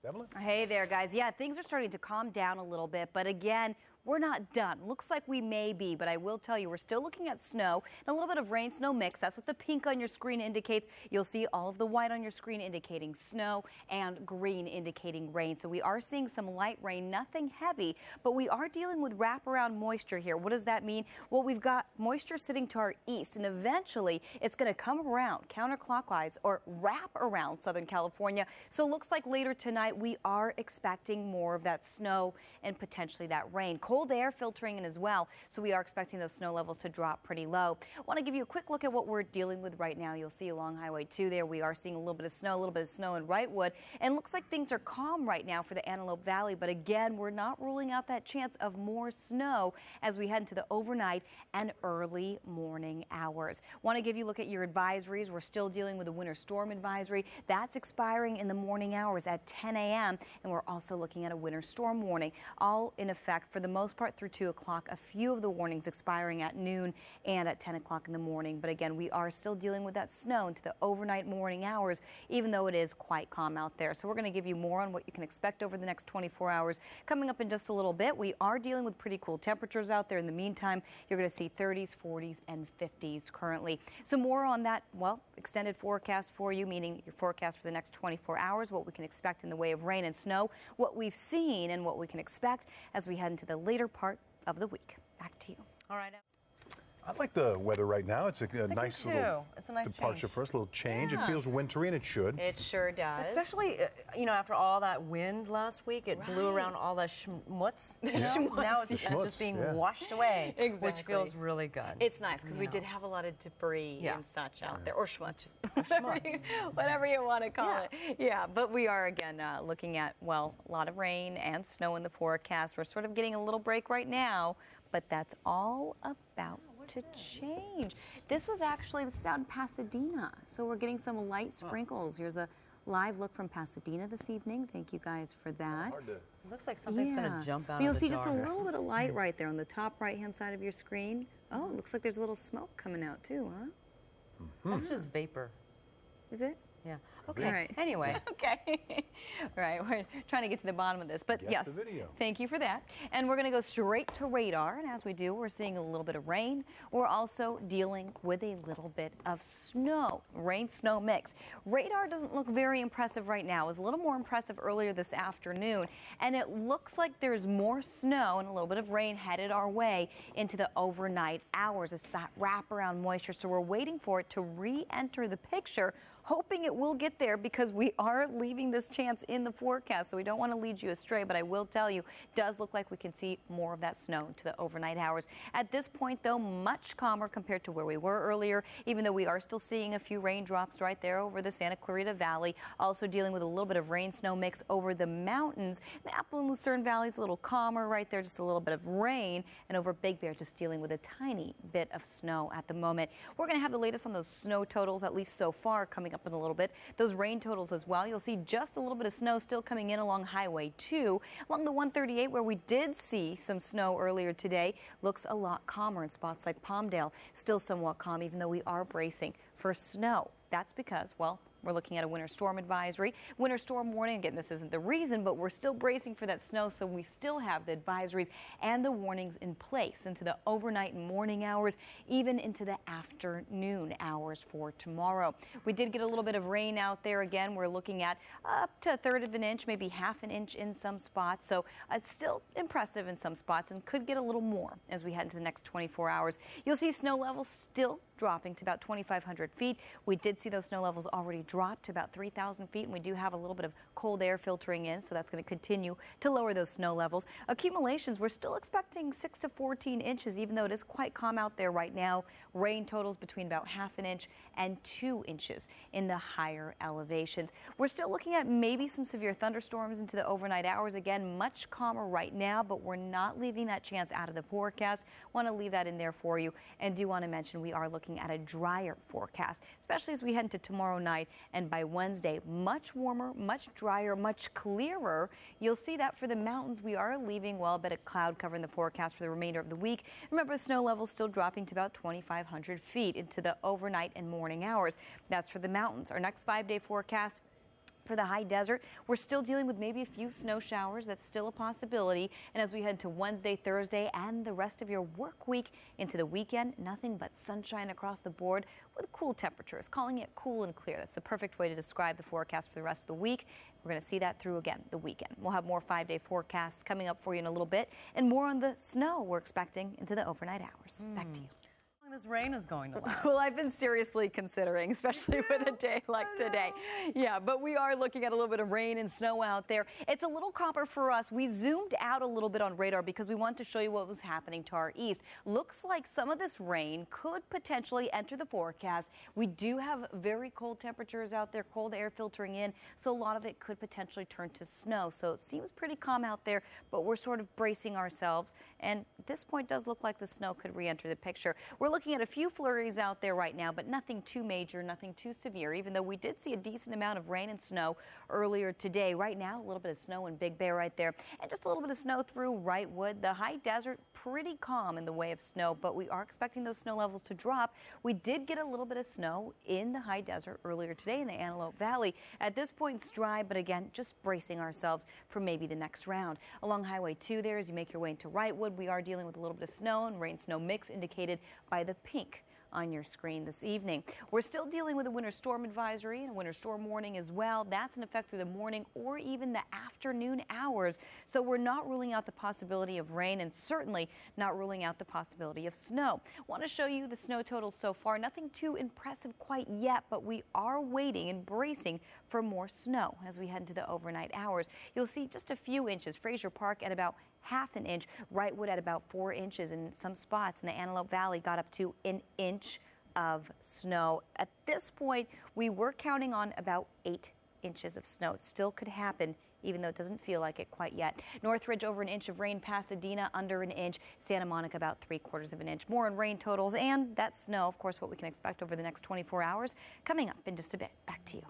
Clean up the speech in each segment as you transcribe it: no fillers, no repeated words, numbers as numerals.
Evelyn? Hey there, guys. Yeah, things are starting to calm down a little bit, but again, we're not done. Looks like we may be, but I will tell you, we're still looking at snow and a little bit of rain, snow mix. That's what the pink on your screen indicates. You'll see all of the white on your screen indicating snow and green indicating rain. So we are seeing some light rain, nothing heavy, but we are dealing with wraparound moisture here. What does that mean? Well, we've got moisture sitting to our east, and eventually it's going to come around counterclockwise or wrap around Southern California. So it looks like later tonight we are expecting more of that snow and potentially that rain. Cold air filtering in as well, so we are expecting those snow levels to drop pretty low. I want to give you a quick look at what we're dealing with right now. You'll see along Highway 2 there, we are seeing a little bit of snow in Wrightwood, and looks like things are calm right now for the Antelope Valley, but again, we're not ruling out that chance of more snow as we head into the overnight and early morning hours. Want to give you a look at your advisories. We're still dealing with a winter storm advisory. That's expiring in the morning hours at 10 a.m., and we're also looking at a winter storm warning, all in effect for the most part through 2 o'clock. A few of the warnings expiring at noon and at 10 o'clock in the morning. But again, we are still dealing with that snow into the overnight morning hours, even though it is quite calm out there. So we're going to give you more on what you can expect over the next 24 hours. Coming up in just a little bit, we are dealing with pretty cool temperatures out there. In the meantime, you're going to see 30s, 40s, and 50s currently. So more on that, well, extended forecast for you, meaning your forecast for the next 24 hours, what we can expect in the way of rain and snow, what we've seen and what we can expect as we head into the later part of the week. Back to you. All right. I like the weather right now. It's a nice little departure change. for us, a little change. Yeah. It feels wintry, and it should. It sure does. Especially, after all that wind last week, it blew around all the schmutz. Now it's just being washed away, which feels really good. It's nice because we did have a lot of debris and such out there, or schmutz, whatever you want to call it. Yeah, but we are again looking at, well, a lot of rain and snow in the forecast. We're sort of getting a little break right now, but that's all about to change. This is out in Pasadena, so we're getting some light sprinkles. Here's a live look from Pasadena this evening. Thank you guys for that. It looks like something's going to jump out You'll of the see just a dark. little bit of light right there on the top right-hand side of your screen. Oh, it looks like there's a little smoke coming out too, huh? That's just vapor. Is it? Yeah. Okay. All right. Anyway. Okay. All right. We're trying to get to the bottom of this. But yes, the video. Thank you for that. And we're going to go straight to radar. And as we do, we're seeing a little bit of rain. We're also dealing with a little bit of snow. Rain-snow mix. Radar doesn't look very impressive right now. It was a little more impressive earlier this afternoon. And it looks like there's more snow and a little bit of rain headed our way into the overnight hours. It's that wraparound moisture. So we're waiting for it to re-enter the picture, hoping it will get there because we are leaving this chance in the forecast, so we don't want to lead you astray, but I will tell you, it does look like we can see more of that snow into the overnight hours. At this point, though, much calmer compared to where we were earlier, even though we are still seeing a few raindrops right there over the Santa Clarita Valley, also dealing with a little bit of rain-snow mix over the mountains. The Apple and Lucerne Valley is a little calmer right there, just a little bit of rain, and over Big Bear, just dealing with a tiny bit of snow at the moment. We're going to have the latest on those snow totals, at least so far, coming up in a little bit. Those rain totals as well. You'll see just a little bit of snow still coming in along Highway 2. Along the 138, where we did see some snow earlier today, looks a lot calmer in spots like Palmdale. Still somewhat calm, even though we are bracing for snow. That's because, well, we're looking at a winter storm advisory. Winter storm warning, again, this isn't the reason, but we're still bracing for that snow, so we still have the advisories and the warnings in place into the overnight and morning hours, even into the afternoon hours for tomorrow. We did get a little bit of rain out there. Again, we're looking at up to 1/3 of an inch, maybe 1/2 an inch in some spots, so it's still impressive in some spots and could get a little more as we head into the next 24 hours. You'll see snow levels still dropping to about 2,500 feet. We did see those snow levels already drop to about 3,000 feet, and we do have a little bit of cold air filtering in, so that's going to continue to lower those snow levels. Accumulations, we're still expecting 6 to 14 inches, even though it is quite calm out there right now. Rain totals between about 1/2 an inch and 2 inches in the higher elevations. We're still looking at maybe some severe thunderstorms into the overnight hours. Again, much calmer right now, but we're not leaving that chance out of the forecast. Want to leave that in there for you, and do want to mention we are looking at a drier forecast, especially as we head into tomorrow night and by Wednesday. Much warmer, much drier, much clearer. You'll see that for the mountains. We are leaving, well, a bit of cloud cover in the forecast for the remainder of the week. Remember, the snow levels still dropping to about 2,500 feet into the overnight and morning hours. That's for the mountains. Our next 5-day forecast, For the high desert, we're still dealing with maybe a few snow showers. That's still a possibility. And as we head to Wednesday, Thursday, and the rest of your work week into the weekend, nothing but sunshine across the board with cool temperatures. Calling it cool and clear. That's the perfect way to describe the forecast for the rest of the week. We're going to see that through again the weekend. We'll have more 5-day forecasts coming up for you in a little bit, and more on the snow we're expecting into the overnight hours. Back to you. This rain is going to last. Well, I've been seriously considering, especially with a day like today. Yeah, but we are looking at a little bit of rain and snow out there. It's a little copper for us. We zoomed out a little bit on radar because we want to show you what was happening to our east. Looks like some of this rain could potentially enter the forecast. We do have very cold temperatures out there, cold air filtering in, so a lot of it could potentially turn to snow. So it seems pretty calm out there, but we're sort of bracing ourselves. And at this point, does look like the snow could re-enter the picture. We're looking at a few flurries out there right now, but nothing too major, nothing too severe, even though we did see a decent amount of rain and snow earlier today. Right now, a little bit of snow in Big Bear right there, and just a little bit of snow through Wrightwood. The high desert, pretty calm in the way of snow, but we are expecting those snow levels to drop. We did get a little bit of snow in the high desert earlier today in the Antelope Valley. At this point, it's dry, but again, just bracing ourselves for maybe the next round. Along Highway 2 there, as you make your way into Wrightwood, we are dealing with a little bit of snow and rain-snow mix indicated by the pink on your screen this evening. We're still dealing with a winter storm advisory and a winter storm warning as well. That's in effect through the morning or even the afternoon hours. So we're not ruling out the possibility of rain and certainly not ruling out the possibility of snow. Want to show you the snow totals so far. Nothing too impressive quite yet, but we are waiting and bracing for more snow as we head into the overnight hours. You'll see just a few inches. Fraser Park at about half an inch, Wrightwood at about 4 inches, and some spots in the Antelope Valley got up to an inch of snow. At this point, we were counting on about 8 inches of snow. It still could happen, even though it doesn't feel like it quite yet. Northridge over an inch of rain, Pasadena under an inch, Santa Monica about 3/4 of an inch. More on rain totals and that snow, of course, what we can expect over the next 24 hours coming up in just a bit. Back to you.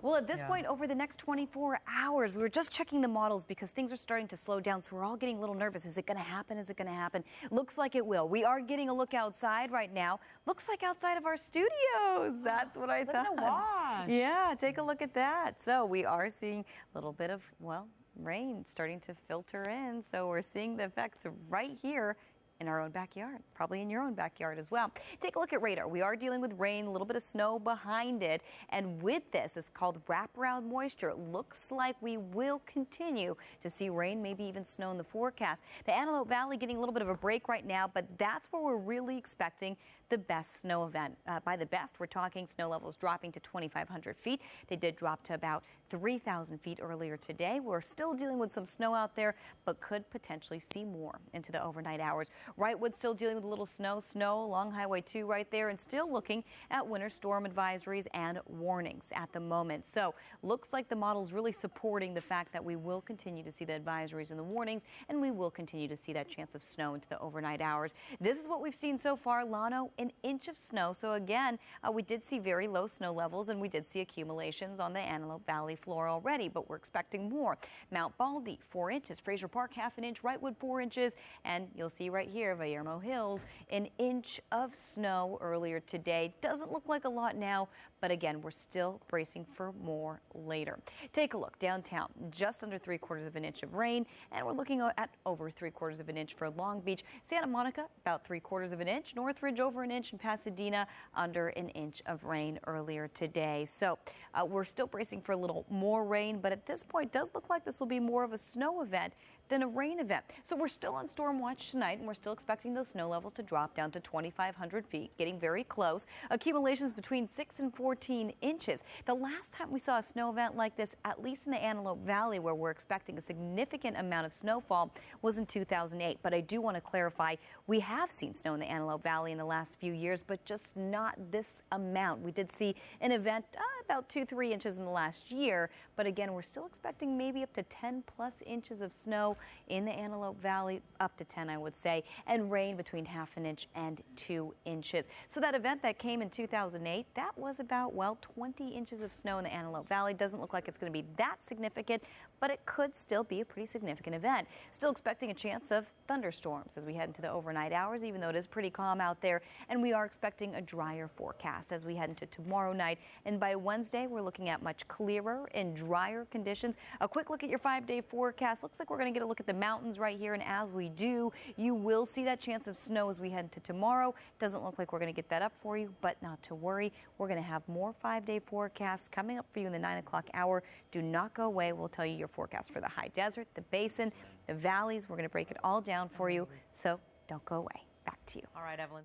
Well, at this point, over the next 24 hours, we were just checking the models because things are starting to slow down, so we're all getting a little nervous. Is it going to happen? Is it going to happen? Looks like it will. We are getting a look outside right now. Looks like outside of our studios. That's what I thought. Look at the wash. Yeah, take a look at that. So we are seeing a little bit of, well, rain starting to filter in. So we're seeing the effects right here in our own backyard, probably in your own backyard as well. Take a look at radar. We are dealing with rain, a little bit of snow behind it, and with this, it's called wraparound moisture. It looks like we will continue to see rain, maybe even snow in the forecast. The Antelope Valley getting a little bit of a break right now, but that's where we're really expecting the best snow event. By the best, we're talking snow levels dropping to 2,500 feet. They did drop to about 3,000 feet earlier today. We're still dealing with some snow out there, but could potentially see more into the overnight hours. Wrightwood still dealing with a little snow along Highway 2 right there, and still looking at winter storm advisories and warnings at the moment. So looks like the model's really supporting the fact that we will continue to see the advisories and the warnings, and we will continue to see that chance of snow into the overnight hours. This is what we've seen so far. Lano, an inch of snow. So again, we did see very low snow levels, and we did see accumulations on the Antelope Valley floor already, but we're expecting more. Mount Baldy, 4 inches. Fraser Park, half an inch. Wrightwood, 4 inches. And you'll see right here, Guillermo Hills, an inch of snow earlier today. Doesn't look like a lot now, but again, we're still bracing for more later. Take a look downtown, just under 3/4 of an inch of rain, and we're looking at over 3/4 of an inch for Long Beach. Santa Monica, about 3/4 of an inch. Northridge, over an inch, and Pasadena, under an inch of rain earlier today. So we're still bracing for a little more rain, but at this point, it does look like this will be more of a snow event than a rain event. So we're still on storm watch tonight, and we're still expecting those snow levels to drop down to 2,500 feet, getting very close. Accumulations between 6 and 14 inches. The last time we saw a snow event like this, at least in the Antelope Valley, where we're expecting a significant amount of snowfall, was in 2008. But I do want to clarify, we have seen snow in the Antelope Valley in the last few years, but just not this amount. We did see an event about 2-3 inches in the last year, but again, we're still expecting maybe up to 10+ inches of snow in the Antelope Valley, up to 10, I would say, and rain between 1/2 inch and 2 inches. So that event that came in 2008, that was about about, well, 20 inches of snow in the Antelope Valley. Doesn't look like it's going to be that significant, but it could still be a pretty significant event. Still expecting a chance of thunderstorms as we head into the overnight hours, even though it is pretty calm out there. And we are expecting a drier forecast as we head into tomorrow night. And by Wednesday, we're looking at much clearer and drier conditions. A quick look at your 5-day forecast. Looks like we're going to get a look at the mountains right here. And as we do, you will see that chance of snow as we head into tomorrow. Doesn't look like we're going to get that up for you, but not to worry. We're going to have more 5-day forecasts coming up for you in the 9 o'clock hour. Do not go away. We'll tell you your forecast for the high desert, the basin, the valleys. We're going to break it all down for you. So don't go away. Back to you. All right, Evelyn.